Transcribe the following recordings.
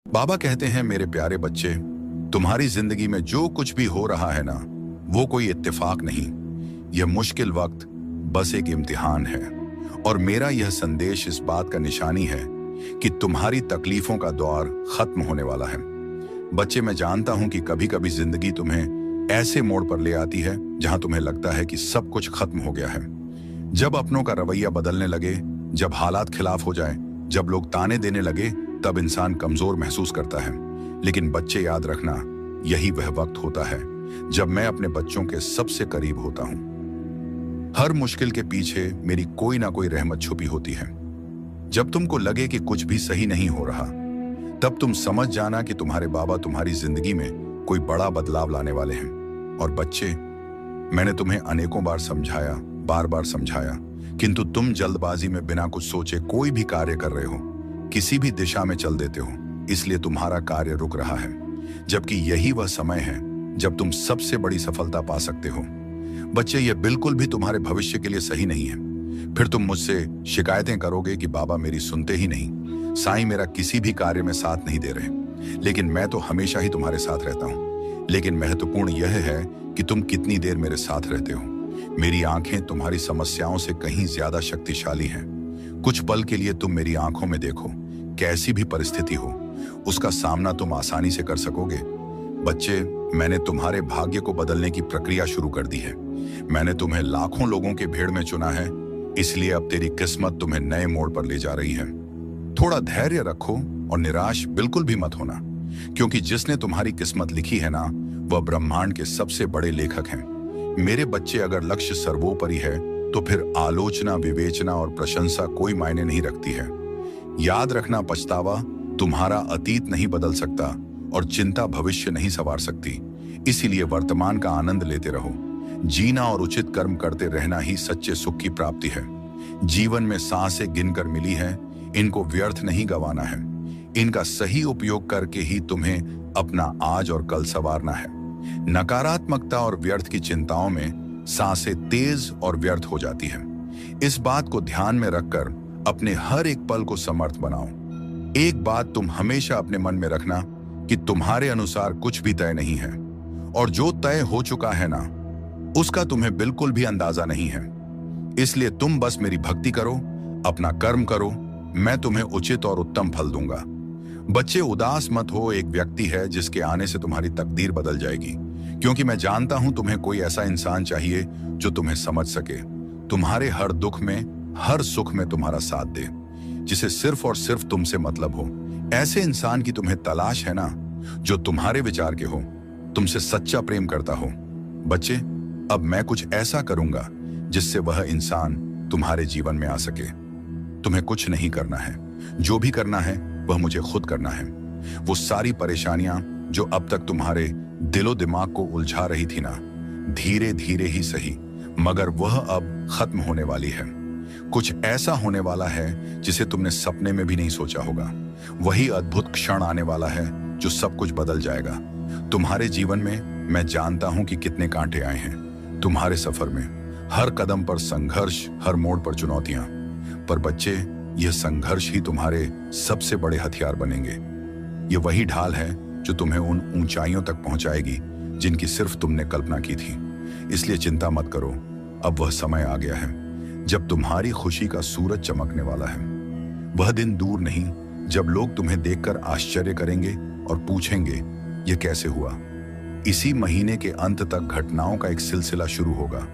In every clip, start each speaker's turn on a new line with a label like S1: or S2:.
S1: बाबा कहते हैं, मेरे प्यारे बच्चे, तुम्हारी जिंदगी में जो कुछ भी हो रहा है ना, वो कोई इत्तेफाक नहीं। यह मुश्किल वक्त बस एक इम्तिहान है। और मेरा यह संदेश इस बात का निशानी है कि तुम्हारी तकलीफों का दौर खत्म होने वाला है। बच्चे, मैं जानता हूं कि कभी कभी जिंदगी तुम्हें ऐसे मोड़ पर ले आती है जहां तुम्हें लगता है कि सब कुछ खत्म हो गया है। जब अपनों का रवैया बदलने लगे, जब हालात खिलाफ हो जाए, जब लोग ताने देने लगे, तब इंसान कमजोर महसूस करता है। लेकिन बच्चे, याद रखना, यही वह वक्त होता है जब मैं अपने बच्चों के सबसे करीब होता हूं। हर मुश्किल के पीछे मेरी कोई ना कोई रहमत छुपी होती है। जब तुमको लगे कि कुछ भी सही नहीं हो रहा, तब तुम समझ जाना कि तुम्हारे बाबा तुम्हारी जिंदगी में कोई बड़ा बदलाव लाने वाले हैं। और बच्चे, मैंने तुम्हें अनेकों बार समझाया, बार बार समझाया, किंतु तुम जल्दबाजी में बिना कुछ सोचे कोई भी कार्य कर रहे हो, किसी भी दिशा में चल देते हो, इसलिए तुम्हारा कार्य रुक रहा है। जबकि यही वह समय है जब तुम सबसे बड़ी सफलता पा सकते हो। बच्चे, यह बिल्कुल भी तुम्हारे भविष्य के लिए सही नहीं है। फिर तुम मुझसे शिकायतें करोगे कि बाबा मेरी सुनते ही नहीं, साईं मेरा किसी भी कार्य में साथ नहीं दे रहे। लेकिन मैं तो हमेशा ही तुम्हारे साथ रहता हूं। लेकिन महत्वपूर्ण यह है कि तुम कितनी देर मेरे साथ रहते हो। मेरी आंखें तुम्हारी समस्याओं से कहीं ज्यादा शक्तिशाली हैं। कुछ पल के लिए तुम मेरी आंखों में देखो, कैसी भी परिस्थिति हो, उसका सामना तुम आसानी से कर सकोगे। बच्चे, मैंने तुम्हारे भाग्य को बदलने की प्रक्रिया शुरू कर दी है। मैंने तुम्हें लाखों लोगों के भीड़ में चुना है, इसलिए अब तेरी किस्मत तुम्हें नए मोड़ पर ले जा रही है। थोड़ा धैर्य रखो और निराश बिल्कुल भी मत होना, क्योंकि जिसने तुम्हारी किस्मत लिखी है ना, वह ब्रह्मांड के सबसे बड़े लेखक हैं। मेरे बच्चे, अगर लक्ष्य सर्वोपरि है तो फिर आलोचना, विवेचना और प्रशंसा कोई मायने नहीं रखती है। याद रखना, पछतावा तुम्हारा अतीत नहीं बदल सकता और चिंता भविष्य नहीं संवार सकती। इसीलिए वर्तमान का आनंद लेते रहो। जीना और उचित कर्म करते रहना ही सच्चे सुख की प्राप्ति है। जीवन में सांसें गिनकर मिली हैं, इनको व्यर्थ नहीं गंवाना है। इनका सही उपयोग करके ही तुम्हें अपना आज और कल संवारना है। नकारात्मकता और व्यर्थ की चिंताओं में सांसें तेज और व्यर्थ हो जाती है। इस बात को ध्यान में रखकर अपने हर एक पल को समर्थ बनाओ। एक बात तुम हमेशा अपने मन में रखना कि तुम्हारे अनुसार कुछ भी तय नहीं है, और जो तय हो चुका है ना, उसका तुम्हें बिल्कुल भी अंदाजा नहीं है। इसलिए तुम बस मेरी भक्ति करो, अपना कर्म करो, मैं तुम्हें उचित और उत्तम फल दूंगा। बच्चे, उदास मत हो। एक व्यक्ति है जिसके आने से तुम्हारी तकदीर बदल जाएगी, क्योंकि मैं जानता हूं तुम्हें कोई ऐसा इंसान चाहिए जो तुम्हें समझ सके, तुम्हारे हर दुख में, हर सुख में तुम्हारा साथ दे, जिसे सिर्फ और सिर्फ तुमसे मतलब हो। ऐसे इंसान की तुम्हें तलाश है ना, जो तुम्हारे विचार के हो, तुमसे सच्चा प्रेम करता हो। बच्चे, अब मैं कुछ ऐसा करूंगा जिससे वह इंसान तुम्हारे जीवन में आ सके। तुम्हें कुछ नहीं करना है, जो भी करना है वह मुझे खुद करना है। वो सारी परेशानियां जो अब तक तुम्हारे दिलो दिमाग को उलझा रही थी ना, धीरे धीरे ही सही, मगर वह अब खत्म होने वाली है। कुछ ऐसा होने वाला है जिसे तुमने सपने में भी नहीं सोचा होगा। वही अद्भुत क्षण आने वाला है जो सब कुछ बदल जाएगा। तुम्हारे जीवन में मैं जानता हूं कि कितने कांटे आए हैं तुम्हारे सफर में, हर कदम पर संघर्ष, हर मोड़ पर चुनौतियां। पर बच्चे, यह संघर्ष ही तुम्हारे सबसे बड़े हथियार बनेंगे। ये वही ढाल है जो तुम्हें उन ऊंचाइयों तक पहुंचाएगी जिनकी सिर्फ तुमने कल्पना की थी। इसलिए चिंता मत करो, अब वह समय आ गया है जब तुम्हारी खुशी का सूरज चमकने वाला है। वह दिन दूर नहीं जब लोग तुम्हें देखकर आश्चर्य करेंगे और पूछेंगे, यह कैसे हुआ। इसी महीने के अंत तक घटनाओं का एक सिलसिला शुरू होगा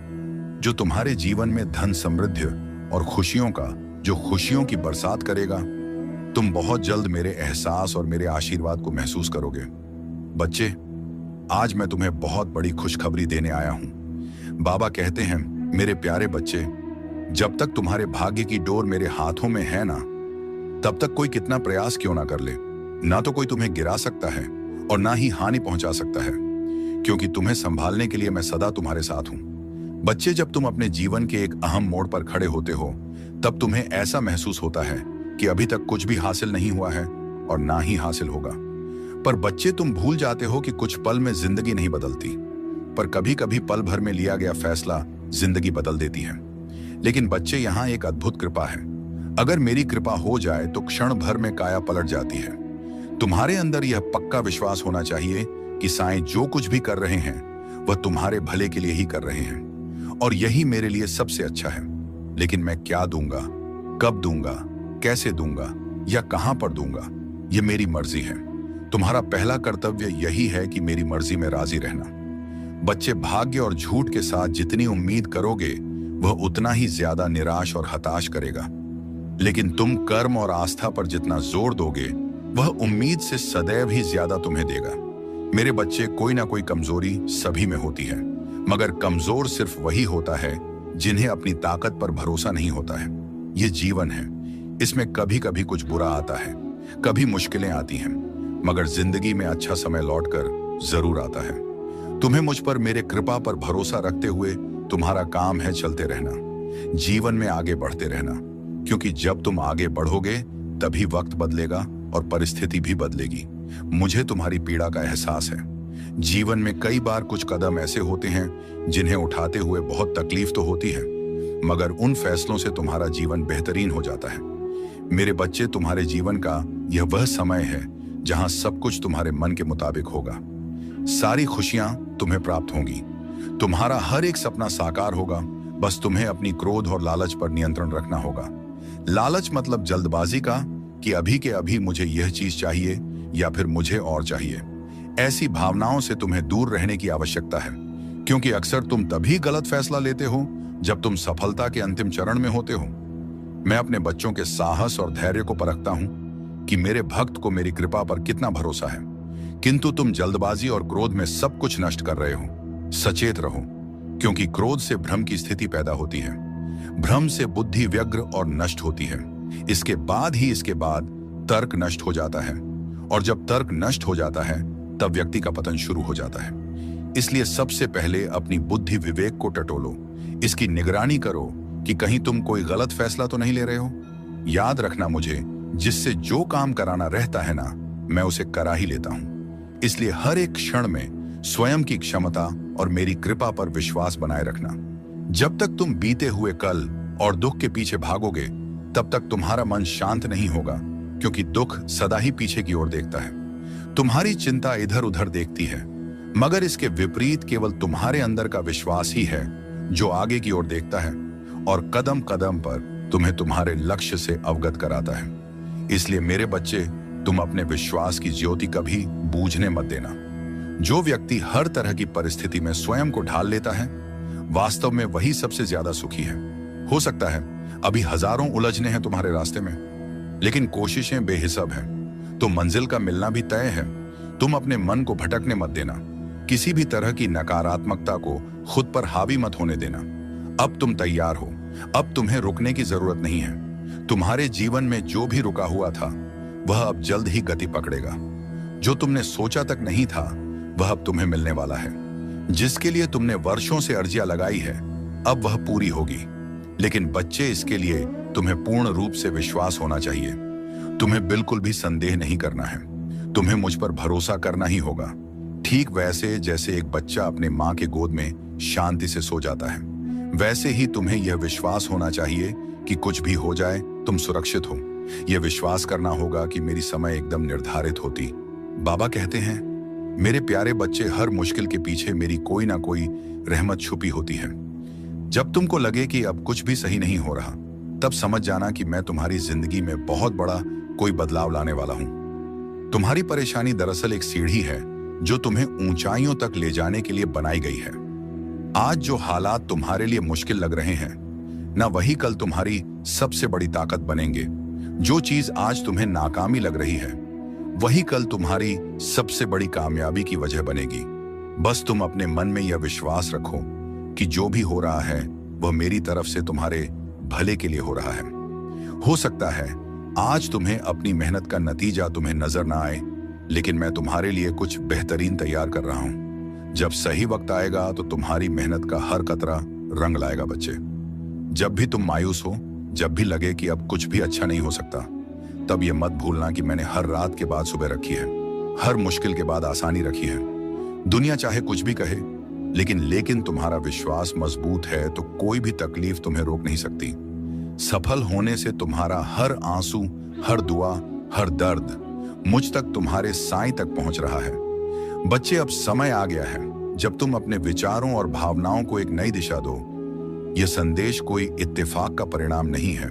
S1: जो तुम्हारे जीवन में धन, समृद्धि और खुशियों का, जो खुशियों की बरसात करेगा। तुम बहुत जल्द मेरे एहसास और मेरे आशीर्वाद को महसूस करोगे। बच्चे, आज मैं तुम्हें बहुत बड़ी खुशखबरी देने आया हूं। बाबा कहते हैं, मेरे प्यारे बच्चे, जब तक तुम्हारे भाग्य की डोर मेरे हाथों में है ना, तब तक कोई कितना प्रयास क्यों ना कर ले, ना तो कोई तुम्हें गिरा सकता है और ना ही हानि पहुंचा सकता है, क्योंकि तुम्हें संभालने के लिए मैं सदा तुम्हारे साथ हूं। बच्चे, जब तुम अपने जीवन के एक अहम मोड़ पर खड़े होते हो, तब तुम्हें ऐसा महसूस होता है कि अभी तक कुछ भी हासिल नहीं हुआ है और ना ही हासिल होगा। पर बच्चे, तुम भूल जाते हो कि कुछ पल में जिंदगी नहीं बदलती, पर कभी कभी पल भर में लिया गया फैसला जिंदगी बदल देती है। लेकिन बच्चे, यहाँ एक अद्भुत कृपा है। अगर मेरी कृपा हो जाए तो क्षण भर में काया पलट जाती है। तुम्हारे अंदर यह पक्का विश्वास होना चाहिए कि साईं जो कुछ भी कर रहे हैं वह तुम्हारे भले के लिए ही कर रहे हैं और यही मेरे लिए सबसे अच्छा है। लेकिन मैं क्या दूंगा, कब दूंगा, कैसे दूंगा या कहां पर दूंगा, यह मेरी मर्जी है। तुम्हारा पहला कर्तव्य यही है कि मेरी मर्जी में राजी रहना। बच्चे, भाग्य और झूठ के साथ जितनी उम्मीद करोगे वह उतना ही ज्यादा निराश और हताश करेगा। लेकिन तुम कर्म और आस्था पर जितना जोर दोगे वह उम्मीद से सदैव ही ज्यादा तुम्हें देगा। मेरे बच्चे, कोई ना कोई कमजोरी सभी में होती है, मगर कमजोर सिर्फ वही होता है जिन्हें अपनी ताकत पर भरोसा नहीं होता है। ये जीवन है, इसमें कभी कभी कुछ बुरा आता है, कभी मुश्किलें आती हैं, मगर जिंदगी में अच्छा समय लौटकर जरूर आता है। तुम्हें मुझ पर, मेरे कृपा पर भरोसा रखते हुए तुम्हारा काम है चलते रहना, जीवन में आगे बढ़ते रहना, क्योंकि जब तुम आगे बढ़ोगे तभी वक्त बदलेगा और परिस्थिति भी बदलेगी। मुझे तुम्हारी पीड़ा का एहसास है। जीवन में कई बार कुछ कदम ऐसे होते हैं जिन्हें उठाते हुए बहुत तकलीफ तो होती है, मगर उन फैसलों से तुम्हारा जीवन बेहतरीन हो जाता है। मेरे बच्चे, तुम्हारे जीवन का यह वह समय है जहां सब कुछ तुम्हारे मन के मुताबिक होगा। सारी खुशियां तुम्हें प्राप्त होंगी, तुम्हारा हर एक सपना साकार होगा। बस तुम्हें अपनी क्रोध और लालच पर नियंत्रण रखना होगा। लालच मतलब जल्दबाजी का कि अभी के अभी मुझे यह चीज चाहिए या फिर मुझे और चाहिए। ऐसी भावनाओं से तुम्हें दूर रहने की आवश्यकता है, क्योंकि अक्सर तुम तभी गलत फैसला लेते हो जब तुम सफलता के अंतिम चरण में होते हो। मैं अपने बच्चों के साहस और धैर्य को परखता हूं कि मेरे भक्त को मेरी कृपा पर कितना भरोसा है, किंतु तुम जल्दबाजी और क्रोध में सब कुछ नष्ट कर रहे हो। सचेत रहो, क्योंकि क्रोध से भ्रम की स्थिति पैदा होती है, भ्रम से बुद्धि व्यग्र और नष्ट होती है। इसके बाद तर्क नष्ट हो जाता है, और जब तर्क नष्ट हो जाता है तब व्यक्ति का पतन शुरू हो जाता है। इसलिए सबसे पहले अपनी बुद्धि विवेक को टटोलो, इसकी निगरानी करो कि कहीं तुम कोई गलत फैसला तो नहीं ले रहे हो। याद रखना, मुझे जिससे जो काम कराना रहता है ना, मैं उसे करा ही लेता हूं। इसलिए हर एक क्षण में स्वयं की क्षमता और मेरी कृपा पर विश्वास बनाए रखना। जब तक तुम बीते हुए कल और दुख के पीछे भागोगे तब तक तुम्हारा मन शांत नहीं होगा, क्योंकि दुख सदा ही पीछे की ओर देखता है। तुम्हारी चिंता इधर उधर देखती है, मगर इसके विपरीत केवल तुम्हारे अंदर का विश्वास ही है जो आगे की ओर देखता है और कदम कदम पर तुम्हें तुम्हारे लक्ष्य से अवगत कराता है। इसलिए मेरे बच्चे, तुम अपने विश्वास की ज्योति कभी बूझने मत देना। जो व्यक्ति हर तरह की परिस्थिति में स्वयं को ढाल लेता है, वास्तव में वही सबसे ज्यादा सुखी है। हो सकता है अभी हजारों उलझने हैं तुम्हारे रास्ते में, लेकिन कोशिशें बेहिसाब हैं, तो मंजिल का मिलना भी तय है। तुम अपने मन को भटकने मत देना, किसी भी तरह की नकारात्मकता को खुद पर हावी मत होने देना। अब तुम तैयार हो, अब तुम्हें रुकने की जरूरत नहीं है। तुम्हारे जीवन में जो भी रुका हुआ था वह अब जल्द ही गति पकड़ेगा। जो तुमने सोचा तक नहीं था वह अब तुम्हें मिलने वाला है। जिसके लिए तुमने वर्षों से अर्जियां लगाई है, अब वह पूरी होगी। लेकिन बच्चे, इसके लिए तुम्हें पूर्ण रूप से विश्वास होना चाहिए। तुम्हें बिल्कुल भी संदेह नहीं करना है, तुम्हें मुझ पर भरोसा करना ही होगा। ठीक वैसे जैसे एक बच्चा अपने माँ के गोद में शांति से सो जाता है, वैसे ही तुम्हें यह विश्वास होना चाहिए कि कुछ भी हो जाए तुम सुरक्षित हो। यह विश्वास करना होगा कि मेरी समय एकदम निर्धारित होती। बाबा कहते हैं, मेरे प्यारे बच्चे, हर मुश्किल के पीछे मेरी कोई ना कोई रहमत छुपी होती है। जब तुमको लगे कि अब कुछ भी सही नहीं हो रहा, तब समझ जाना कि मैं तुम्हारी जिंदगी में बहुत बड़ा कोई बदलाव लाने वाला हूं। तुम्हारी परेशानी दरअसल एक सीढ़ी है जो तुम्हें ऊंचाइयों तक ले जाने के लिए बनाई गई है। आज जो हालात तुम्हारे लिए मुश्किल लग रहे हैं ना, वही कल तुम्हारी सबसे बड़ी ताकत बनेंगे। जो चीज आज तुम्हें नाकामी लग रही है, वही कल तुम्हारी सबसे बड़ी कामयाबी की वजह बनेगी। बस तुम अपने मन में यह विश्वास रखो कि जो भी हो रहा है वह मेरी तरफ से तुम्हारे भले के लिए हो रहा है। हो सकता है आज तुम्हें अपनी मेहनत का नतीजा तुम्हें नजर ना आए, लेकिन मैं तुम्हारे लिए कुछ बेहतरीन तैयार कर रहा हूं। जब सही वक्त आएगा तो तुम्हारी मेहनत का हर कतरा रंग लाएगा बच्चे। जब भी तुम मायूस हो, जब भी लगे कि अब कुछ भी अच्छा नहीं हो सकता, तब यह मत भूलना कि मैंने हर रात के बाद सुबह रखी है, हर मुश्किल के बाद आसानी रखी है। दुनिया चाहे कुछ भी कहे, लेकिन तुम्हारा विश्वास मजबूत है तो कोई भी तकलीफ तुम्हें रोक नहीं सकती। सफल होने से तुम्हारा हर आंसू, हर दुआ, हर दर्द मुझ तक, तुम्हारे साईं तक पहुंच रहा है। बच्चे, अब समय आ गया है जब तुम अपने विचारों और भावनाओं को एक नई दिशा दो। यह संदेश कोई इत्तेफाक का परिणाम नहीं है।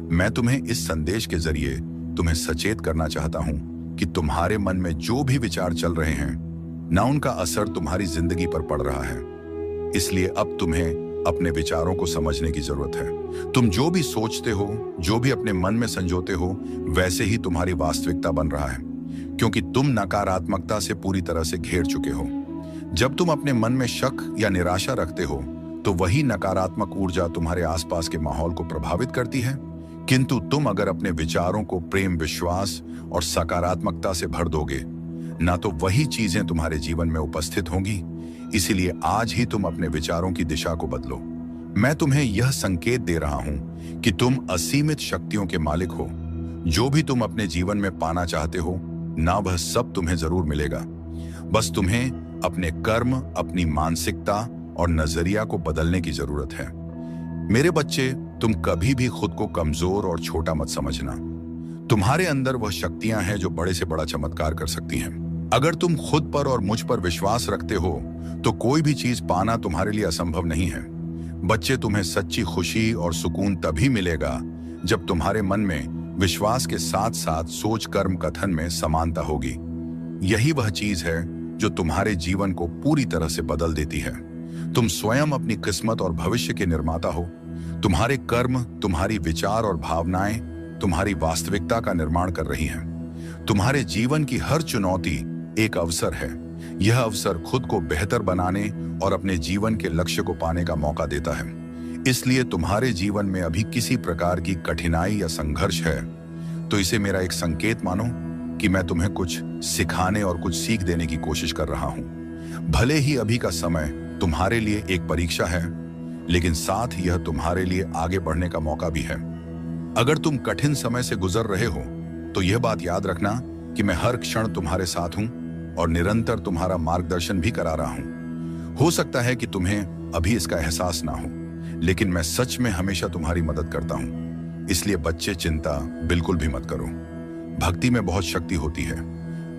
S1: मैं तुम्हें इस संदेश के जरिए तुम्हें सचेत करना चाहता हूं कि तुम्हारे मन में जो भी विचार चल रहे हैं ना, उनका असर तुम्हारी जिंदगी पर पड़ रहा है। इसलिए अब तुम्हें अपने विचारों को समझने की जरूरत है। तुम जो भी सोचते हो, जो भी अपने मन में संजोते हो, वैसे ही तुम्हारी वास्तविकता बन रहा है, क्योंकि तुम नकारात्मकता से पूरी तरह से घेर चुके हो। जब तुम अपने मन में शक या निराशा रखते हो तो वही नकारात्मक ऊर्जा तुम्हारे आसपास के माहौल को प्रभावित करती है। किंतु तुम अगर अपने विचारों को प्रेम, विश्वास और सकारात्मकता से भर दोगे ना, तो वही चीजें तुम्हारे जीवन में उपस्थित होंगी। इसीलिए आज ही तुम अपने विचारों की दिशा को बदलो। मैं तुम्हें यह संकेत दे रहा हूं कि तुम असीमित शक्तियों के मालिक हो। जो भी तुम अपने जीवन में पाना चाहते हो ना, वह सब तुम्हें जरूर मिलेगा। बस तुम्हें अपने कर्म, अपनी मानसिकता और नजरिया को बदलने की जरूरत है। मेरे बच्चे, तुम कभी भी खुद को कमजोर और छोटा मत समझना। तुम्हारे अंदर वह शक्तियां हैं जो बड़े से बड़ा चमत्कार कर सकती हैं। अगर तुम खुद पर और मुझ पर विश्वास रखते हो तो कोई भी चीज पाना तुम्हारे लिए असंभव नहीं है। बच्चे, तुम्हें सच्ची खुशी और सुकून तभी मिलेगा जब तुम्हारे मन में विश्वास के साथ साथ सोच, कर्म, कथन में समानता होगी। यही वह चीज है जो तुम्हारे जीवन को पूरी तरह से बदल देती है। तुम स्वयं अपनी किस्मत और भविष्य के निर्माता हो। तुम्हारे कर्म, तुम्हारी विचार और भावनाएं तुम्हारी वास्तविकता का निर्माण कर रही हैं। तुम्हारे जीवन की हर चुनौती एक अवसर है। यह अवसर खुद को बेहतर बनाने और अपने जीवन के लक्ष्य को पाने का मौका देता है। इसलिए तुम्हारे जीवन में अभी किसी प्रकार की कठिनाई या संघर्ष है तो इसे मेरा एक संकेत मानो कि मैं तुम्हें कुछ सिखाने और कुछ सीख देने की कोशिश कर रहा हूं। भले ही अभी का समय तुम्हारे लिए एक परीक्षा है, लेकिन साथ ही यह तुम्हारे लिए आगे बढ़ने का मौका भी है। अगर तुम कठिन समय से गुजर रहे हो तो यह बात याद रखना कि मैं हर क्षण तुम्हारे साथ हूं और निरंतर तुम्हारा मार्गदर्शन भी करा रहा हूं। हो सकता है कि तुम्हें अभी इसका एहसास ना हो, लेकिन मैं सच में हमेशा तुम्हारी मदद करता हूं। इसलिए बच्चे, चिंता बिल्कुल भी मत करो। भक्ति में बहुत शक्ति होती है।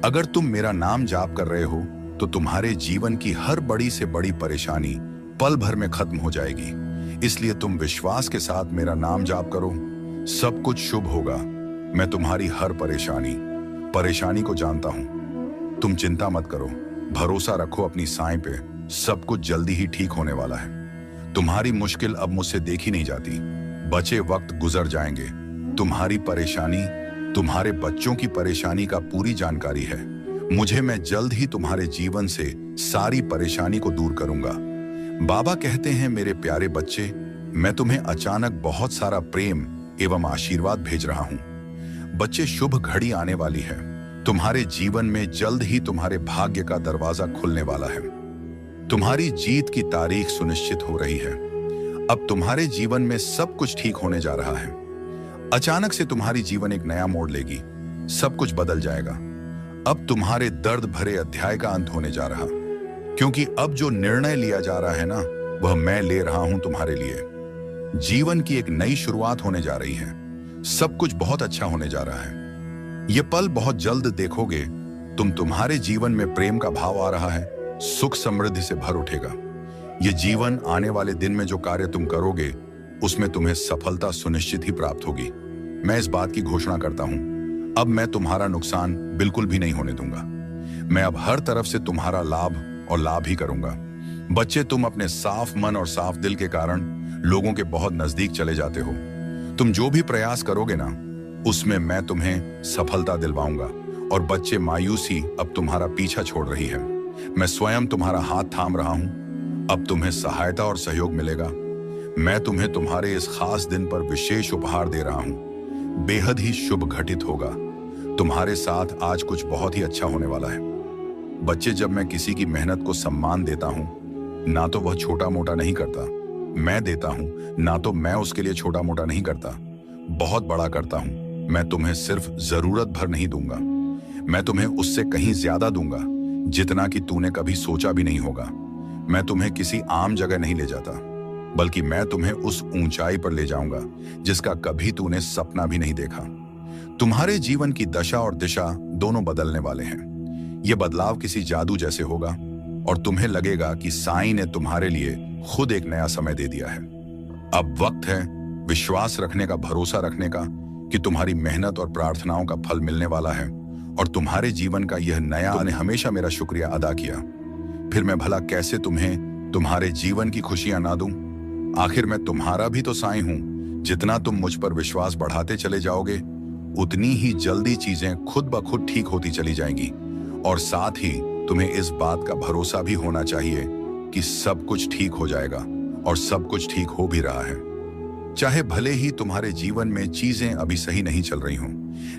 S1: अगर तुम मेरा नाम जाप कर रहे हो तो तुम्हारे जीवन की हर बड़ी से बड़ी परेशानी पल भर में खत्म हो जाएगी। इसलिए तुम विश्वास के साथ मेरा नाम जाप करो, सब कुछ शुभ होगा। मैं तुम्हारी हर परेशानी को जानता हूं। तुम चिंता मत करो, भरोसा रखो अपनी साईं पे। सब कुछ जल्दी ही ठीक होने वाला है। तुम्हारी मुश्किल अब मुझसे देखी नहीं जाती। बचे वक्त गुजर जाएंगे। तुम्हारी परेशानी तुम्हारे बच्चों की परेशानी का पूरी जानकारी है मुझे। मैं जल्द ही तुम्हारे जीवन से सारी परेशानी को दूर करूंगा। बाबा कहते हैं, मेरे प्यारे बच्चे, मैं तुम्हें अचानक बहुत सारा प्रेम एवं आशीर्वाद भेज रहा हूं। बच्चे, शुभ घड़ी आने वाली है। तुम्हारे जीवन में जल्द ही तुम्हारे भाग्य का दरवाजा खुलने वाला है। तुम्हारी जीत की तारीख सुनिश्चित हो रही है। अब तुम्हारे जीवन में सब कुछ ठीक होने जा रहा है। अचानक से तुम्हारी जीवन एक नया मोड़ लेगी। सब कुछ बदल जाएगा। अब तुम्हारे दर्द भरे अध्याय का अंत होने जा रहा, क्योंकि अब जो निर्णय लिया जा रहा है ना, वह मैं ले रहा हूं तुम्हारे लिए। जीवन की एक नई शुरुआत होने जा रही है। सब कुछ बहुत अच्छा होने जा रहा है। यह पल बहुत जल्द देखोगे। तुम्हारे जीवन में प्रेम का भाव आ रहा है। सुख समृद्धि से भर उठेगा। यह जीवन आने वाले दिन में जो कार्य तुम करोगे उसमें तुम्हें सफलता सुनिश्चित ही प्राप्त होगी। मैं इस बात की घोषणा करता हूं, अब मैं तुम्हारा नुकसान बिल्कुल भी नहीं होने दूंगा। मैं अब हर तरफ से तुम्हारा लाभ और लाभ ही करूंगा। बच्चे, तुम अपने साफ मन और साफ दिल के कारण लोगों के बहुत नजदीक चले जाते हो। तुम जो भी प्रयास करोगे ना, उसमें मैं तुम्हें सफलता दिलवाऊंगा। और बच्चे, मायूसी अब तुम्हारा पीछा छोड़ रही है। मैं स्वयं तुम्हारा हाथ थाम रहा हूं। अब तुम्हें सहायता और सहयोग मिलेगा। मैं तुम्हें तुम्हारे इस खास दिन पर विशेष उपहार दे रहा हूं। बेहद ही शुभ घटित होगा। तुम्हारे साथ आज कुछ बहुत ही अच्छा होने वाला है। बच्चे, जब मैं किसी की मेहनत को सम्मान देता हूं, ना तो वह छोटा मोटा नहीं करता। मैं देता हूं, ना तो मैं उसके लिए छोटा मोटा नहीं करता, बहुत बड़ा करता हूं। मैं तुम्हें सिर्फ जरूरत भर नहीं दूंगा, मैं तुम्हें उससे कहीं ज्यादा दूंगा, जितना कि तूने कभी सोचा भी नहीं होगा। मैं तुम्हें किसी आम जगह नहीं ले जाता, बल्कि मैं तुम्हें उस ऊंचाई पर ले जाऊंगा जिसका कभी तूने सपना भी नहीं देखा। तुम्हारे जीवन की दशा और दिशा दोनों बदलने वाले हैं। यह बदलाव किसी जादू जैसे होगा और तुम्हें लगेगा कि साईं ने तुम्हारे लिए खुद एक नया समय दे दिया है। अब वक्त है विश्वास रखने का, भरोसा रखने का कि तुम्हारी मेहनत और प्रार्थनाओं का फल मिलने वाला है और तुम्हारे जीवन का यह नया। तुमने हमेशा मेरा शुक्रिया अदा किया, फिर मैं भला कैसे तुम्हें तुम्हारे जीवन की खुशियां ना दूं? आखिर मैं तुम्हारा भी तो साईं हूं। जितना तुम मुझ पर विश्वास बढ़ाते चले जाओगे, उतनी ही जल्दी चीजें खुद ब खुद ठीक होती चली जाएंगी। और साथ ही तुम्हें इस बात का भरोसा भी होना चाहिए कि सब कुछ ठीक हो जाएगा और सब कुछ ठीक हो भी रहा है। चाहे भले ही तुम्हारे जीवन में चीजें अभी सही नहीं चल रही हों,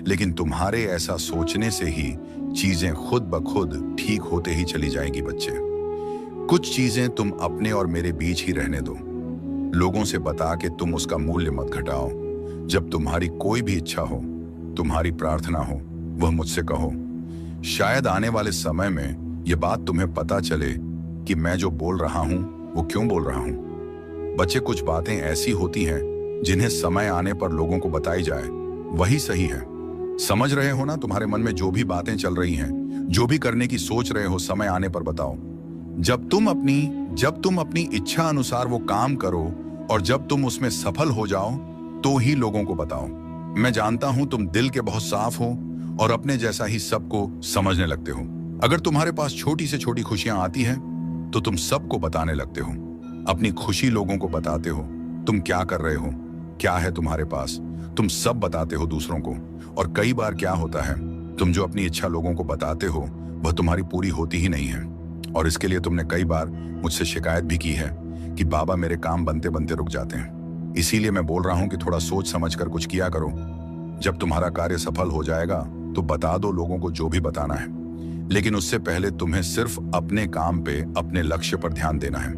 S1: लेकिन तुम्हारे ऐसा सोचने से ही चीजें खुद ब खुद ठीक होते ही चली जाएंगी बच्चे। कुछ चीजें तुम अपने और मेरे बीच ही रहने दो। लोगों से बता के तुम उसका मूल्य मत घटाओ। जब तुम्हारी कोई भी इच्छा हो, तुम्हारी प्रार्थना हो, वह मुझसे कहो। शायद आने वाले समय में यह बात तुम्हें पता चले कि मैं जो बोल रहा हूं वो क्यों बोल रहा हूं। बच्चे, कुछ बातें ऐसी होती हैं जिन्हें समय आने पर लोगों को बताई जाए वही सही है। समझ रहे हो ना? तुम्हारे मन में जो भी बातें चल रही हैं, जो भी करने की सोच रहे हो, समय आने पर बताओ। जब तुम अपनी इच्छा अनुसार वो काम करो और जब तुम उसमें सफल हो जाओ तो ही लोगों को बताओ। मैं जानता हूं तुम दिल के बहुत साफ हो और अपने जैसा ही सबको समझने लगते हो। अगर तुम्हारे पास छोटी से छोटी खुशियां आती हैं तो तुम सबको बताने लगते हो। अपनी खुशी लोगों को बताते हो। तुम क्या कर रहे हो, क्या है तुम्हारे पास, तुम सब बताते हो दूसरों को। और कई बार क्या होता है, तुम जो अपनी इच्छा लोगों को बताते हो वह तुम्हारी पूरी होती ही नहीं है। और इसके लिए तुमने कई बार मुझसे शिकायत भी की है कि बाबा मेरे काम बनते बनते रुक जाते हैं। इसीलिए मैं बोल रहा हूं कि थोड़ा सोच समझ कर कुछ किया करो। जब तुम्हारा कार्य सफल हो जाएगा तो बता दो लोगों को जो भी बताना है, लेकिन उससे पहले तुम्हें सिर्फ अपने काम पे, अपने लक्ष्य पर ध्यान देना है,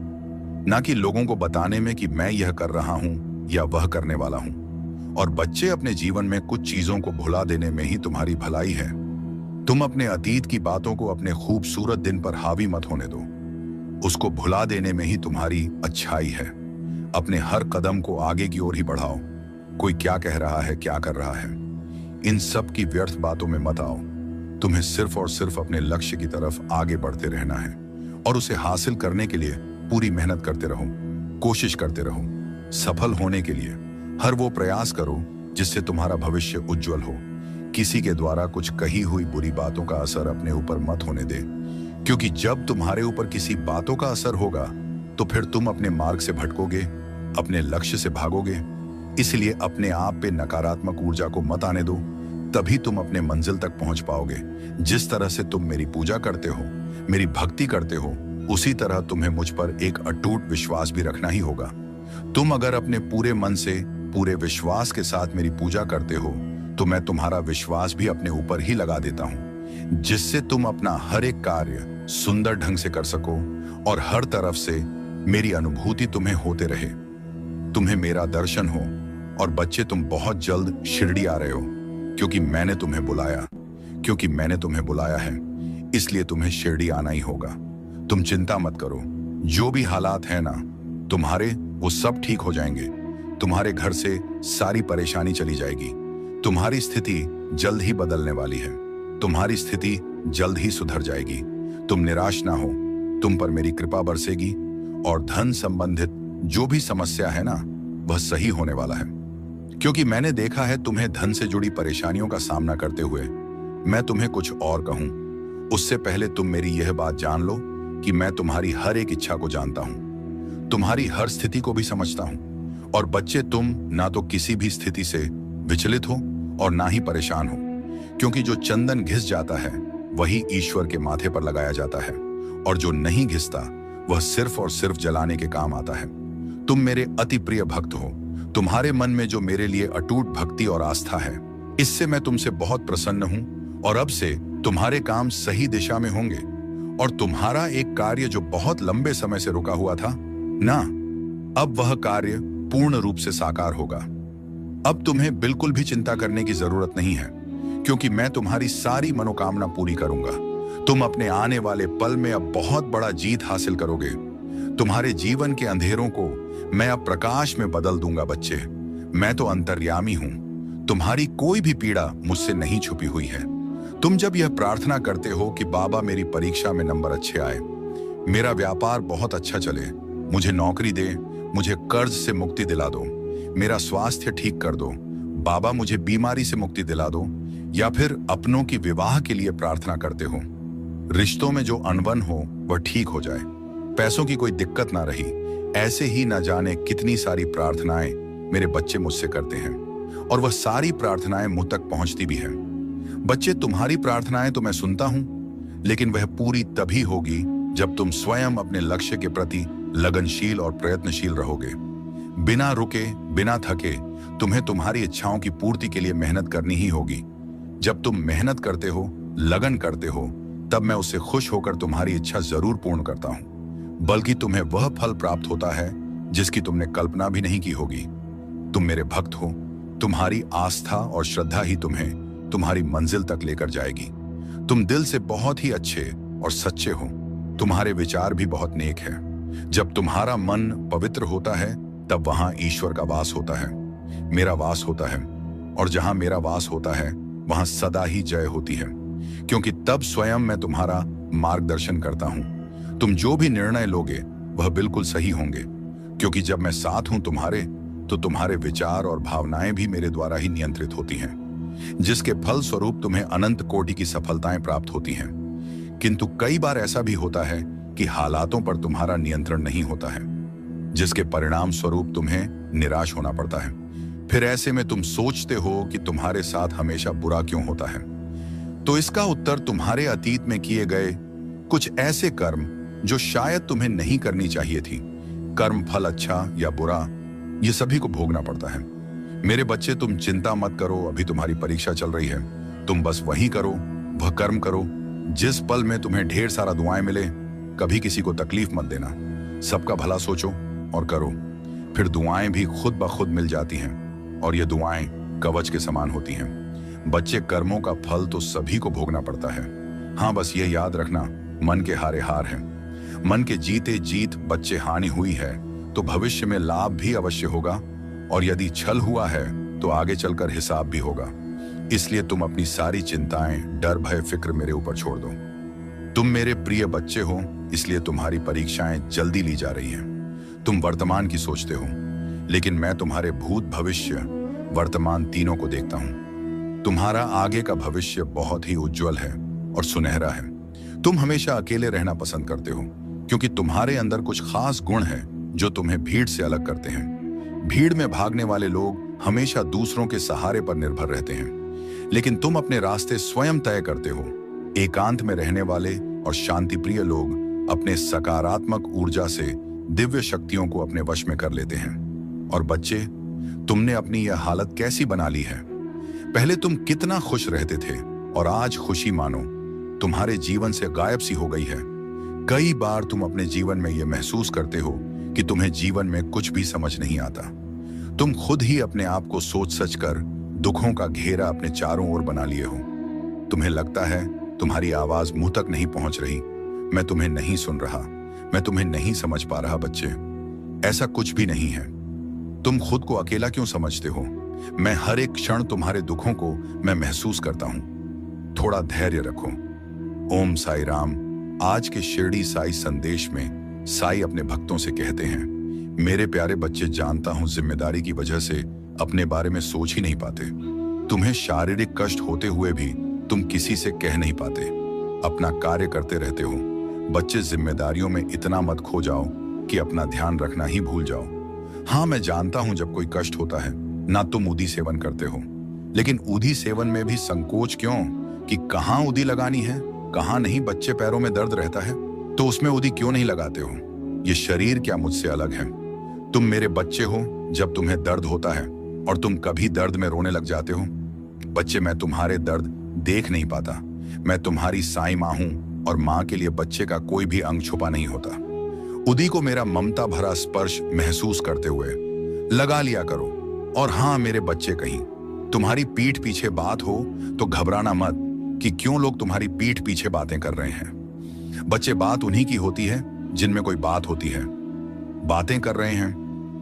S1: ना कि लोगों को बताने में कि मैं यह कर रहा हूं या वह करने वाला हूं। और बच्चे, अपने जीवन में कुछ चीजों को भुला देने में ही तुम्हारी भलाई है। तुम अपने अतीत की बातों को अपने खूबसूरत दिन पर हावी मत होने दो। उसको भुला देने में ही तुम्हारी अच्छाई है। अपने हर कदम को आगे की ओर ही बढ़ाओ। कोई क्या कह रहा है, क्या कर रहा है, इन सब की व्यर्थ बातों में मत आओ। तुम्हें सिर्फ और सिर्फ अपने लक्ष्य की तरफ आगे बढ़ते रहना है और उसे हासिल करने के लिए पूरी मेहनत करते रहो, कोशिश करते रहो। सफल होने के लिए हर वो प्रयास करो जिससे तुम्हारा भविष्य उज्जवल हो। किसी के द्वारा कुछ कही हुई बुरी बातों का असर अपने ऊपर मत होने दे, क्योंकि जब तुम्हारे ऊपर किसी बातों का असर होगा तो फिर तुम अपने मार्ग से भटकोगे, अपने लक्ष्य से भागोगे। इसलिए अपने आप पे नकारात्मक ऊर्जा को मत आने दो, तभी तुम अपने मंजिल तक पहुंच पाओगे। जिस तरह से तुम मेरी पूजा करते हो, मेरी भक्ति करते हो, उसी तरह तुम्हें मुझ पर एक अटूट विश्वास भी रखना ही होगा। तुम अगर अपने पूरे मन से, पूरे विश्वास के साथ मेरी पूजा करते हो तो मैं तुम्हारा विश्वास भी अपने ऊपर ही लगा देता हूं, जिससे तुम अपना हर एक कार्य सुंदर ढंग से कर सको और हर तरफ से मेरी अनुभूति तुम्हें होते रहे, तुम्हें मेरा दर्शन हो। और बच्चे, तुम बहुत जल्द शिरडी आ रहे हो, क्योंकि मैंने तुम्हें बुलाया है, इसलिए तुम्हें शिरडी आना ही होगा। तुम चिंता मत करो, जो भी हालात है ना तुम्हारे, वो सब ठीक हो जाएंगे। तुम्हारे घर से सारी परेशानी चली जाएगी। तुम्हारी स्थिति जल्द ही बदलने वाली है। तुम्हारी स्थिति जल्द ही सुधर जाएगी। तुम निराश ना हो, तुम पर मेरी कृपा बरसेगी और धन संबंधित जो भी समस्या है ना, वह सही होने वाला है। क्योंकि मैंने देखा है तुम्हें धन से जुड़ी परेशानियों का सामना करते हुए। मैं तुम्हें कुछ और कहूं, उससे पहले तुम मेरी यह बात जान लो कि मैं तुम्हारी हर एक इच्छा को जानता हूं, तुम्हारी हर स्थिति को भी समझता हूं। और बच्चे, तुम ना तो किसी भी स्थिति से विचलित हो और ना ही परेशान हो, क्योंकि जो चंदन घिस जाता है वही ईश्वर के माथे पर लगाया जाता है, और जो नहीं घिसता वह सिर्फ और सिर्फ जलाने के काम आता है। तुम मेरे अति प्रिय भक्त हो। तुम्हारे मन में जो मेरे लिए अटूट भक्ति और आस्था है, इससे मैं तुमसे बहुत प्रसन्न हूं। और अब से तुम्हारे काम सही दिशा में होंगे और तुम्हारा एक कार्य जो बहुत लंबे समय से रुका हुआ था ना, अब वह कार्य पूर्ण रूप से साकार होगा। अब तुम्हें बिल्कुल भी चिंता करने की जरूरत नहीं है, क्योंकि मैं तुम्हारी सारी मनोकामना पूरी करूंगा। तुम अपने आने वाले पल में अब बहुत बड़ा जीत हासिल करोगे। तुम्हारे जीवन के अंधेरों को मैं अब प्रकाश में बदल दूंगा बच्चे। मैं तो अंतर्यामी हूं, तुम्हारी कोई भी पीड़ा मुझसे नहीं छुपी हुई है। तुम जब यह प्रार्थना करते हो कि बाबा मेरी परीक्षा में नंबर अच्छे आए, मेरा व्यापार बहुत अच्छा चले, मुझे नौकरी दे, मुझे कर्ज से मुक्ति दिला दो, मेरा स्वास्थ्य ठीक कर दो, बाबा मुझे बीमारी से मुक्ति दिला दो, या फिर अपनों की विवाह के लिए प्रार्थना करते हो, रिश्तों में जो अनबन हो वह ठीक हो जाए, पैसों की कोई दिक्कत ना रही, ऐसे ही ना जाने कितनी सारी प्रार्थनाएं मेरे बच्चे मुझसे करते हैं, और वह सारी प्रार्थनाएं मुझ तक पहुंचती भी हैं। बच्चे, तुम्हारी प्रार्थनाएं तो मैं सुनता हूं, लेकिन वह पूरी तभी होगी जब तुम स्वयं अपने लक्ष्य के प्रति लगनशील और प्रयत्नशील रहोगे। बिना रुके, बिना थके तुम्हें तुम्हारी इच्छाओं की पूर्ति के लिए मेहनत करनी ही होगी। जब तुम मेहनत करते हो, लगन करते हो, तब मैं उससे खुश होकर तुम्हारी इच्छा जरूर पूर्ण करता हूं, बल्कि तुम्हें वह फल प्राप्त होता है जिसकी तुमने कल्पना भी नहीं की होगी। तुम मेरे भक्त हो, तुम्हारी आस्था और श्रद्धा ही तुम्हें तुम्हारी मंजिल तक लेकर जाएगी। तुम दिल से बहुत ही अच्छे और सच्चे हो, तुम्हारे विचार भी बहुत नेक हैं। जब तुम्हारा मन पवित्र होता है तब वहां ईश्वर का वास होता है, मेरा वास होता है, और जहां मेरा वास होता है वहां सदा ही जय होती है, क्योंकि तब स्वयं मैं तुम्हारा मार्गदर्शन करता हूं। तुम जो भी निर्णय लोगे वह बिल्कुल सही होंगे, क्योंकि जब मैं साथ हूं तुम्हारे, तो तुम्हारे विचार और भावनाएं भी मेरे द्वारा ही नियंत्रित होती हैं, जिसके फल स्वरूप तुम्हें अनंत कोटि की सफलताएं प्राप्त होती हैं। किंतु कई बार ऐसा भी होता है कि हालातों पर तुम्हारा नियंत्रण नहीं होता है, जिसके परिणाम स्वरूप तुम्हें निराश होना पड़ता है। फिर ऐसे में तुम सोचते हो कि तुम्हारे साथ हमेशा बुरा क्यों होता है। तो इसका उत्तर तुम्हारे अतीत में किए गए कुछ ऐसे कर्म जो शायद तुम्हें नहीं करनी चाहिए थी। कर्म फल अच्छा या बुरा, ये सभी को भोगना पड़ता है। मेरे बच्चे, तुम चिंता मत करो, अभी तुम्हारी परीक्षा चल रही है। तुम बस वही करो, वह कर्म करो जिस पल में तुम्हें ढेर सारा दुआएं मिले। कभी किसी को तकलीफ मत देना, सबका भला सोचो और करो, फिर दुआएं भी खुद ब खुद मिल जाती हैं, और ये दुआएं कवच के समान होती हैं। बच्चे, कर्मों का फल तो सभी को भोगना पड़ता है। हाँ, बस ये याद रखना, मन के हारे हार है, मन के जीते जीत। बच्चे, हानि हुई है तो भविष्य में लाभ भी अवश्य होगा, और यदि छल हुआ है तो आगे चलकर हिसाब भी होगा। इसलिए तुम अपनी सारी चिंताएं, डर, भय, फिक्र मेरे ऊपर छोड़ दो। तुम मेरे प्रिय बच्चे हो, इसलिए तुम्हारी परीक्षाएं जल्दी ली जा रही हैं। तुम वर्तमान की सोचते हो, लेकिन मैं तुम्हारे भूत, भविष्य, वर्तमान तीनों को देखता हूं। तुम्हारा आगे का भविष्य बहुत ही उज्जवल है और सुनहरा है। तुम हमेशा अकेले रहना पसंद करते हो, क्योंकि तुम्हारे अंदर कुछ खास गुण है जो तुम्हें भीड़ से अलग करते हैं। भीड़ में भागने वाले लोग हमेशा दूसरों के सहारे पर निर्भर रहते हैं, लेकिन तुम अपने रास्ते स्वयं तय करते हो। एकांत में रहने वाले और शांतिप्रिय लोग अपने सकारात्मक ऊर्जा से दिव्य शक्तियों को अपने वश में कर लेते हैं। और बच्चे, तुमने अपनी यह हालत कैसी बना ली है। पहले तुम कितना खुश रहते थे, और आज खुशी मानो तुम्हारे जीवन से गायब सी हो गई है। कई बार तुम अपने जीवन में यह महसूस करते हो कि तुम्हें जीवन में कुछ भी समझ नहीं आता। तुम खुद ही अपने आप को सोच सच कर दुखों का घेरा अपने चारों ओर बना लिए हो। तुम्हें लगता है तुम्हारी आवाज मुंह तक नहीं पहुंच रही, मैं तुम्हें नहीं सुन रहा, मैं तुम्हें नहीं समझ पा रहा। बच्चे, ऐसा कुछ भी नहीं है। तुम खुद को अकेला क्यों समझते हो। मैं हर एक क्षण तुम्हारे दुखों को मैं महसूस करता हूं। थोड़ा धैर्य रखो। ओम साई राम। आज के शिरडी साई संदेश में साई अपने भक्तों से कहते हैं, मेरे प्यारे बच्चे, जानता हूं जिम्मेदारी की वजह से अपने बारे में सोच ही नहीं पाते। तुम्हें शारीरिक कष्ट होते हुए भी तुम किसी से कह नहीं पाते, अपना कार्य करते रहते हो। बच्चे, जिम्मेदारियों में इतना मत खो जाओ कि अपना ध्यान रखना ही भूल जाओ। हाँ, मैं जानता हूं जब कोई कष्ट होता है ना तुम उदी सेवन करते हो, लेकिन उदी सेवन में भी संकोच क्यों कि कहां उदी लगानी है, कहां नहीं। बच्चे, पैरों में दर्द रहता है तो उसमें उदी क्यों नहीं लगाते हो। ये शरीर क्या मुझसे अलग है। तुम मेरे बच्चे हो, जब तुम्हें दर्द होता है और तुम कभी दर्द में रोने लग जाते हो। बच्चे, मैं तुम्हारे दर्द देख नहीं पाता। मैं तुम्हारी साई माँ हूं, और माँ के लिए बच्चे का कोई भी अंग छुपा नहीं होता। उदी को मेरा ममता भरा स्पर्श महसूस करते हुए लगा लिया करो। और हाँ मेरे बच्चे, कहीं तुम्हारी पीठ पीछे बात हो तो घबराना मत कि क्यों लोग तुम्हारी पीठ पीछे बातें कर रहे हैं। बच्चे, बात उन्हीं की होती है जिनमें कोई बात होती है। बातें कर रहे हैं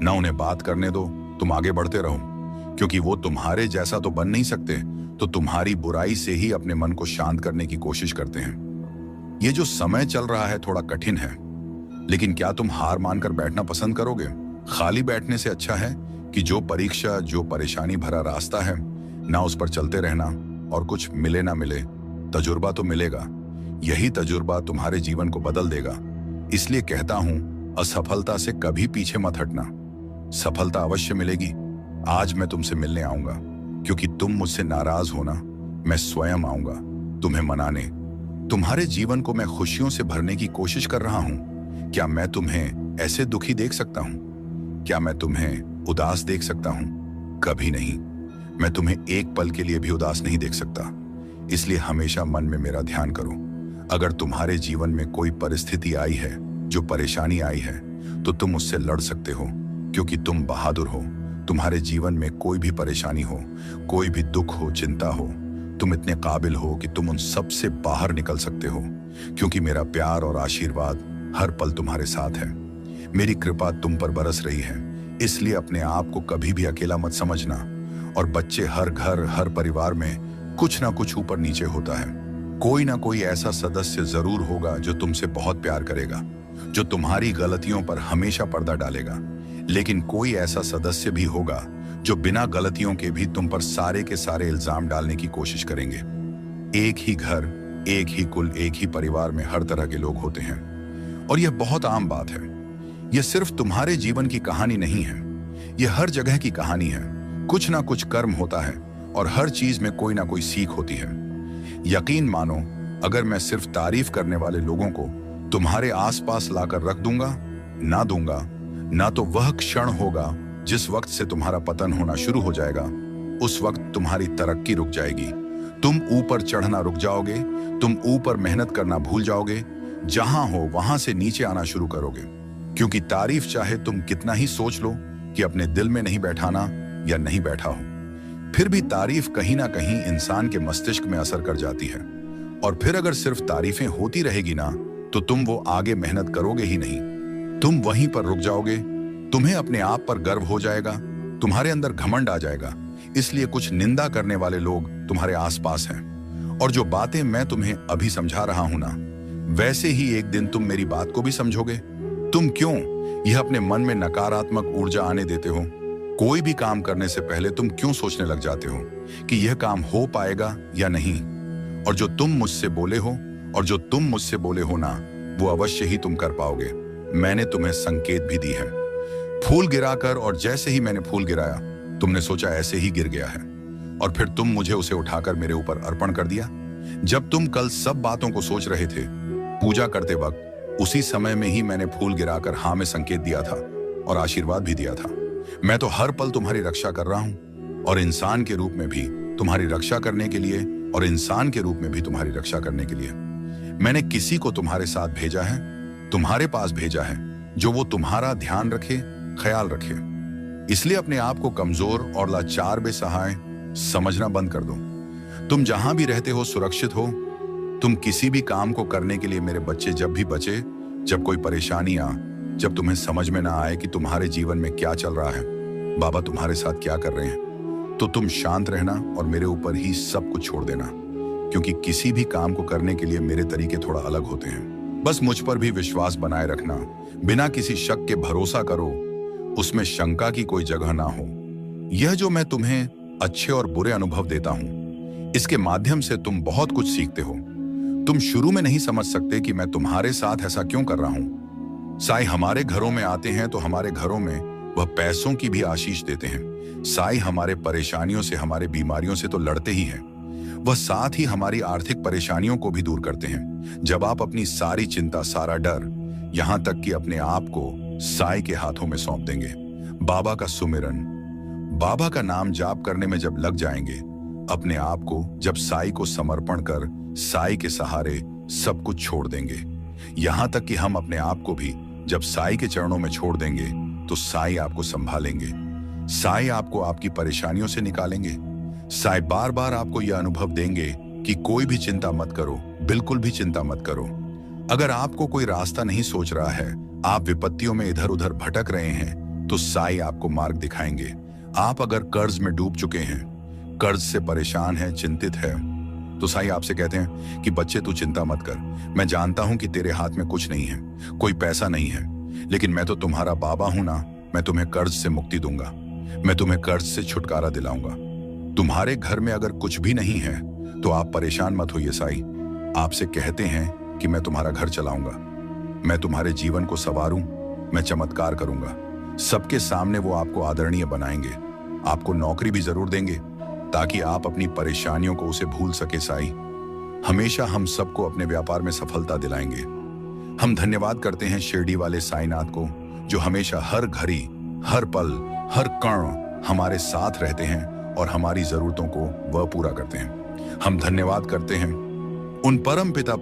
S1: ना, उन्हें बात करने दो, तुम आगे बढ़ते रहो, क्योंकि वो तुम्हारे जैसा तो बन नहीं सकते, तो तुम्हारी बुराई से ही अपने मन को शांत करने की कोशिश करते हैं। ये जो समय चल रहा है थोड़ा कठिन है, लेकिन क्या तुम हार मानकर बैठना पसंद करोगे? खाली बैठने से अच्छा है कि जो परीक्षा, जो परेशानी भरा रास्ता है ना, उस पर चलते रहना, और कुछ मिले ना मिले तजुर्बा तो मिलेगा। यही तजुर्बा तुम्हारे जीवन को बदल देगा। इसलिए कहता हूं, असफलता से कभी पीछे मत हटना। सफलता अवश्य मिलेगी। आज मैं तुमसे मिलने आऊंगा, क्योंकि तुम मुझसे नाराज हो ना, मैं स्वयं आऊंगा तुम्हें मनाने। तुम्हारे जीवन को मैं खुशियों से भरने की कोशिश कर रहा हूं। क्या मैं तुम्हें ऐसे दुखी देख सकता हूं? क्या मैं तुम्हें उदास देख सकता हूं? कभी नहीं। मैं तुम्हें एक पल के लिए भी उदास नहीं देख सकता। इसलिए हमेशा मन में मेरा ध्यान करो। अगर तुम्हारे जीवन में कोई परिस्थिति आई है, जो परेशानी आई है, तो तुम उससे लड़ सकते हो, क्योंकि तुम बहादुर हो। तुम्हारे जीवन में कोई भी परेशानी हो, कोई भी दुख हो, चिंता हो, तुम इतने काबिल हो कि तुम उन सब से बाहर निकल सकते हो, क्योंकि मेरा प्यार और आशीर्वाद हर पल तुम्हारे साथ है। मेरी कृपा तुम पर बरस रही है। इसलिए अपने आप को कभी भी अकेला मत समझना। और बच्चे, हर घर, हर परिवार में कुछ ना कुछ ऊपर नीचे होता है। कोई ना कोई ऐसा सदस्य जरूर होगा जो तुमसे बहुत प्यार करेगा, जो तुम्हारी गलतियों पर हमेशा पर्दा डालेगा। लेकिन कोई ऐसा सदस्य भी होगा जो बिना गलतियों के भी तुम पर सारे के सारे इल्जाम डालने की कोशिश करेंगे। एक ही घर, एक ही कुल, एक ही परिवार में हर तरह के लोग होते हैं, और यह बहुत आम बात है। यह सिर्फ तुम्हारे जीवन की कहानी नहीं है, यह हर जगह की कहानी है। कुछ ना कुछ कर्म होता है, और हर चीज में कोई ना कोई सीख होती है। यकीन मानो, अगर मैं सिर्फ तारीफ करने वाले लोगों को तुम्हारे आसपास लाकर रख दूंगा ना, तो वह क्षण होगा जिस वक्त से तुम्हारा पतन होना शुरू हो जाएगा। उस वक्त तुम्हारी तरक्की रुक जाएगी। तुम ऊपर चढ़ना रुक जाओगे, तुम ऊपर मेहनत करना भूल जाओगे, जहां हो वहां से नीचे आना शुरू करोगे। क्योंकि तारीफ चाहे तुम कितना ही सोच लो कि अपने दिल में नहीं बैठाना या नहीं बैठा हो, फिर भी तारीफ कहीं ना कहीं इंसान के मस्तिष्क में असर कर जाती है। और फिर अगर सिर्फ तारीफें होती रहेगी ना, तो तुम वो आगे मेहनत करोगे ही नहीं। तुम वहीं पर रुक जाओगे। तुम्हें अपने आप पर गर्व हो जाएगा, तुम्हारे अंदर घमंड आ जाएगा। इसलिए कुछ निंदा करने वाले लोग तुम्हारे आसपास हैं, और जो बातें मैं तुम्हें अभी समझा रहा हूं ना, वैसे ही एक दिन तुम मेरी बात को भी समझोगे। तुम क्यों यह अपने मन में नकारात्मक ऊर्जा आने देते हो? कोई भी काम करने से पहले तुम क्यों सोचने लग जाते हो कि यह काम हो पाएगा या नहीं? और जो तुम मुझसे बोले हो ना, वो अवश्य ही तुम कर पाओगे। मैंने तुम्हें संकेत भी दी है। फूल गिराकर, और जैसे ही मैंने फूल गिराया, तुमने सोचा ऐसे ही गिर गया है, और फिर तुम मुझे उसे उठाकर मेरे ऊपर अर्पण कर दिया। जब तुम कल सब बातों को सोच रहे थे, पूजा करते वक्त, उसी समय में ही मैंने फूल गिराकर हाँ में संकेत दिया था और आशीर्वाद भी दिया था। मैं तो हर पल तुम्हारी रक्षा कर रहा हूं, और इंसान के रूप में भी तुम्हारी रक्षा करने के लिए, मैंने किसी को तुम्हारे साथ भेजा है, तुम्हारे पास भेजा है, जो वो तुम्हारा ध्यान रखे, ख्याल रखे। इसलिए अपने आप को कमजोर और लाचार बेसहाय समझना बंद कर दो। तुम जहां भी रहते हो सुरक्षित हो। तुम किसी भी काम को करने के लिए मेरे बच्चे जब भी बचे, जब कोई परेशानी आ, जब तुम्हें समझ में ना आए कि तुम्हारे जीवन में क्या चल रहा है, बाबा तुम्हारे साथ क्या कर रहे हैं, तो तुम शांत रहना और मेरे ऊपर ही सब कुछ छोड़ देना। क्योंकि किसी भी काम को करने के लिए मेरे तरीके थोड़ा अलग होते हैं। बस मुझ पर भी विश्वास बनाए रखना। बिना किसी शक के भरोसा करो, उसमें शंका की कोई जगह ना हो। यह जो मैं तुम्हें अच्छे और बुरे अनुभव देता हूं, इसके माध्यम से तुम बहुत कुछ सीखते हो। तुम शुरू में नहीं समझ सकते कि मैं तुम्हारे साथ ऐसा क्यों कर रहा हूं। साईं हमारे घरों में आते हैं तो हमारे घरों में वह पैसों की भी आशीष देते हैं। साईं हमारे परेशानियों से, हमारे बीमारियों से तो लड़ते ही हैं, वह साथ ही हमारी आर्थिक परेशानियों को भी दूर करते हैं। जब आप अपनी सारी चिंता, सारा डर, यहां तक कि अपने आप को साईं के हाथों में सौंप देंगे, बाबा का सुमिरन, बाबा का नाम जाप करने में जब लग जाएंगे, अपने आप को जब साईं को समर्पण कर साईं के सहारे सब कुछ छोड़ देंगे, यहां तक कि हम अपने आप को भी जब साईं के चरणों में छोड़ देंगे, तो साईं आपको संभालेंगे। साईं आपको आपकी परेशानियों से निकालेंगे। साईं बार बार आपको यह अनुभव देंगे कि कोई भी चिंता मत करो, बिल्कुल भी चिंता मत करो। अगर आपको कोई रास्ता नहीं सोच रहा है, आप विपत्तियों में इधर उधर भटक रहे हैं, तो साईं आपको मार्ग दिखाएंगे। आप अगर कर्ज में डूब चुके हैं, कर्ज से परेशान हैं, चिंतित है, तो साईं आपसे कहते हैं कि बच्चे तू चिंता मत कर। मैं जानता हूं कि तेरे हाथ में कुछ नहीं है, कोई पैसा नहीं है, लेकिन मैं तो तुम्हारा बाबा हूं ना। मैं तुम्हें कर्ज से मुक्ति दूंगा, मैं तुम्हें कर्ज से छुटकारा दिलाऊंगा। तुम्हारे घर में अगर कुछ भी नहीं है तो आप परेशान मत होइए। साईं आपसे कहते हैं कि मैं तुम्हारा घर चलाऊंगा, मैं तुम्हारे जीवन को संवारूं, मैं चमत्कार करूंगा। सबके सामने वो आपको आदरणीय बनाएंगे, आपको नौकरी भी जरूर देंगे ताकि आप अपनी परेशानियों को उसे भूल सके। साईं हमेशा हम सबको अपने व्यापार में सफलता दिलाएंगे। हम धन्यवाद करते हैं शिरडी वाले साईनाथ को, जो हमेशा हर घड़ी, हर पल, हर कण हमारे साथ रहते हैं और हमारी जरूरतों को वह पूरा करते हैं। हम धन्यवाद करते हैं उन परम पिता